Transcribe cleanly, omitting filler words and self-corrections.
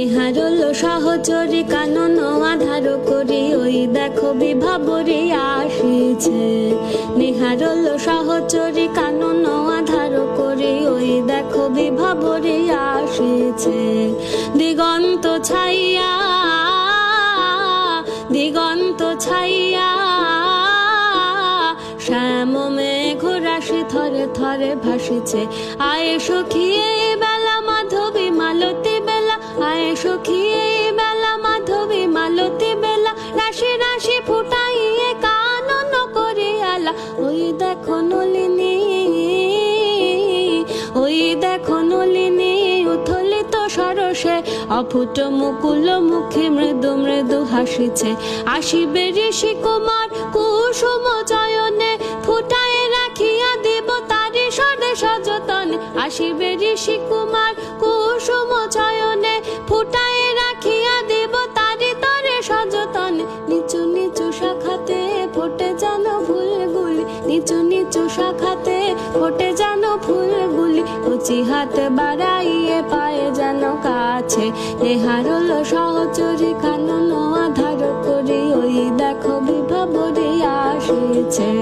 নেহারল সহচরী কানন আধার করি ওই দেখো বিভাবরী আসিছে। নেহারল সহচরী কানন আধার করি ওই দেখো বিভাবরী আসিছে। দিগন্ত ছাইয়া দিগন্ত ছাইয়া শ্যাম মেঘ রাশি থরে থরে ভাসিছে। আয় সখী এই বেলা মাধবী মালতী বেলা, আয় সখী এই বেলা মাধবী মালতী বেলা, রাশি রাশি ফুটাইয়ে কানন করি আলা। ওই দেখো নলিনী ওই দেখো নলিনী উথলিত সরসে, অফুট মুকুল মুখে মৃদু মৃদু হাসিছে। আসিবে ঋষি কুমার কুসুম চয়নে, ফুটায় রাখিয়া দিব তারি সদে সযতনে। আসিবে ঋষি কুমার কুসুম চয়নে, ফুটায় রাখিয়া দিব তারি তরে সযতনে। নিচু নিচু শাখাতে ফোটে যেন ফুলগুলি, নিচু নিচু শাখাতে ফোটে যেন ফুলগুলি, কচি হাত বাড়াইয়ে পায়ে যেন কাছে। নেহারল সহচরী কানন আধার করি ওই দেখো বিভাবরী আসিছে।